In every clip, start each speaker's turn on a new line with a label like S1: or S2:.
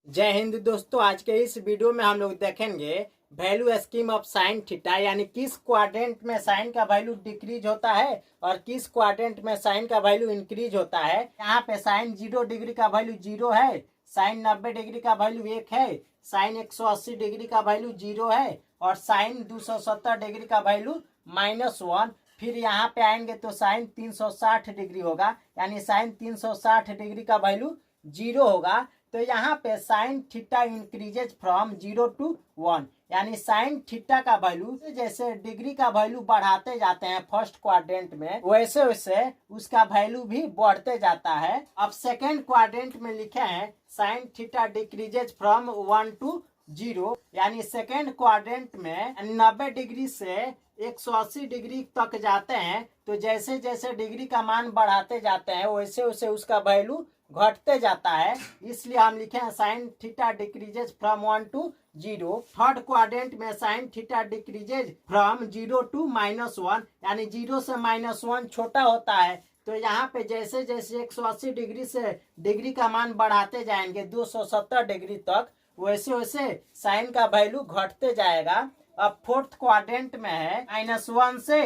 S1: जय हिंद दोस्तों। आज के इस वीडियो में हम लोग देखेंगे value scheme of sine theta, यानी किस क्वाड्रेंट में साइन का वैल्यू डिक्रीज होता है और किस क्वाड्रेंट में साइन का वैल्यू इंक्रीज होता है। यहाँ पे साइन 0 डिग्री का वैल्यू 0 है, साइन 90 डिग्री का वैल्यू 1 है, साइन 180 डिग्री का वैल्यू 0 है और साइन 270 डिग्री का वैल्यू -1। फिर यहाँ पे आएंगे तो साइन 360 डिग्री होगा, यानी साइन 360 डिग्री का वैल्यू 0 होगा। तो यहाँ पे sine theta increases from 0 to 1, यानी साइन थीटा का वैल्यू जैसे डिग्री का वैल्यू बढ़ाते जाते हैं फर्स्ट क्वाड्रेंट में, वैसे वैसे उसका वैल्यू भी बढ़ते जाता है। अब सेकेंड क्वाड्रेंट में लिखे हैं sine theta decreases from 1 to 0, यानी सेकेंड क्वाड्रेंट में 90 डिग्री से 180 डिग्री तक जाते हैं। तो जैसे जैसे डिग्री का मान बढ़ाते जाते हैं वैसे वैसे उसका वैल्यू घटते जाता है, इसलिए हम लिखे हैं sine theta decreases from 1 to 0। Third quadrant में sine theta decreases from 0 to -1, यानी 0 से -1 छोटा होता है। तो यहाँ पे जैसे जैसे 180 डिग्री से डिग्री का मान बढ़ाते जाएंगे 270 डिग्री तक, वैसे वैसे साइन का वैल्यू घटते जाएगा। अब फोर्थ क्वाड्रेंट में है -1 से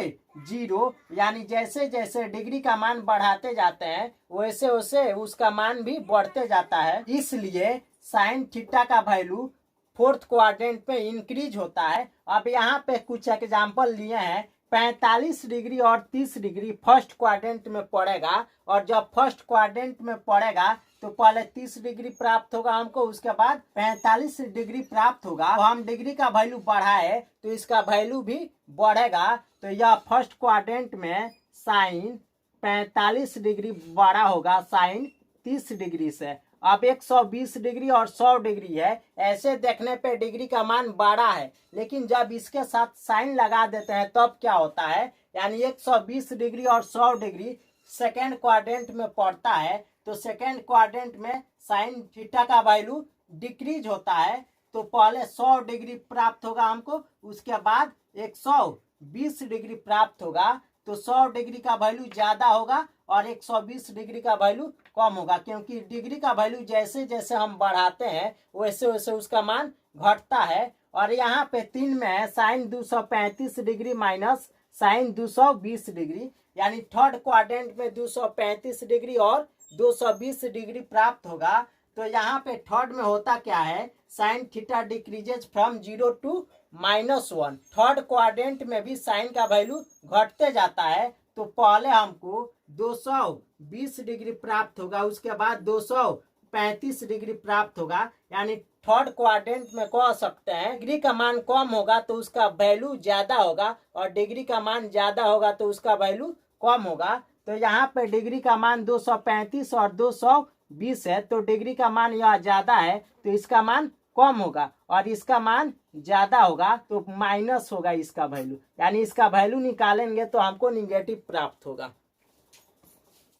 S1: 0, यानी जैसे जैसे डिग्री का मान बढ़ाते जाते हैं वैसे वैसे उसका मान भी बढ़ते जाता है, इसलिए साइन थीटा का वैल्यू फोर्थ क्वाड्रेंट में इंक्रीज होता है। अब यहाँ पे कुछ एग्जाम्पल लिए हैं। 45 डिग्री और 30 डिग्री फर्स्ट क्वाड्रेंट में पड़ेगा, और जब फर्स्ट क्वाड्रेंट में पड़ेगा तो पहले 30 डिग्री प्राप्त होगा हमको, उसके बाद 45 डिग्री प्राप्त होगा। तो हम डिग्री का वैल्यू बढ़ाए तो इसका वैल्यू भी बढ़ेगा। तो यह फर्स्ट क्वाड्रेंट में साइन 45 डिग्री बड़ा होगा साइन 30 डिग्री से। अब 120 डिग्री और 100 डिग्री है, ऐसे देखने पे डिग्री का मान बड़ा है, लेकिन जब इसके साथ साइन लगा देते हैं तब क्या होता है, यानी 120 डिग्री और 100 डिग्री सेकेंड क्वाड्रेंट में पड़ता है। तो सेकेंड क्वाड्रेंट में साइन थीटा का वैल्यू डिक्रीज होता है। तो पहले 100 डिग्री प्राप्त होगा हमको, उसके बाद 120 डिग्री प्राप्त होगा। तो 100 डिग्री का वैल्यू ज्यादा होगा और 120 डिग्री का वैल्यू कम होगा, क्योंकि डिग्री का वैल्यू जैसे जैसे हम बढ़ाते हैं वैसे वैसे उसका मान घटता है। और यहाँ पे 3 में है sine 235 degree minus sine 220 degree, यानी थर्ड क्वाड्रेंट में 235 डिग्री और 220 डिग्री प्राप्त होगा। तो यहाँ पे थर्ड में होता क्या है, sign theta decreases from 0 to -1। Third quadrant में भी साइन का वैल्यू घटते जाता है। तो पहले हमको 220 डिग्री प्राप्त होगा, उसके बाद 235 डिग्री प्राप्त होगा, यानी थर्ड क्वाड्रेंट में कह सकते हैं डिग्री का मान कम होगा तो उसका वैल्यू ज्यादा होगा, और डिग्री का मान ज्यादा होगा तो उसका वैल्यू कम होगा। तो यहाँ पे डिग्री का मान 235 और 220 है, तो डिग्री का मान यह ज्यादा है तो इसका मान कम होगा, और इसका मान ज्यादा होगा तो माइनस होगा इसका वैल्यू, यानी इसका वैल्यू निकालेंगे तो हमको निगेटिव प्राप्त होगा।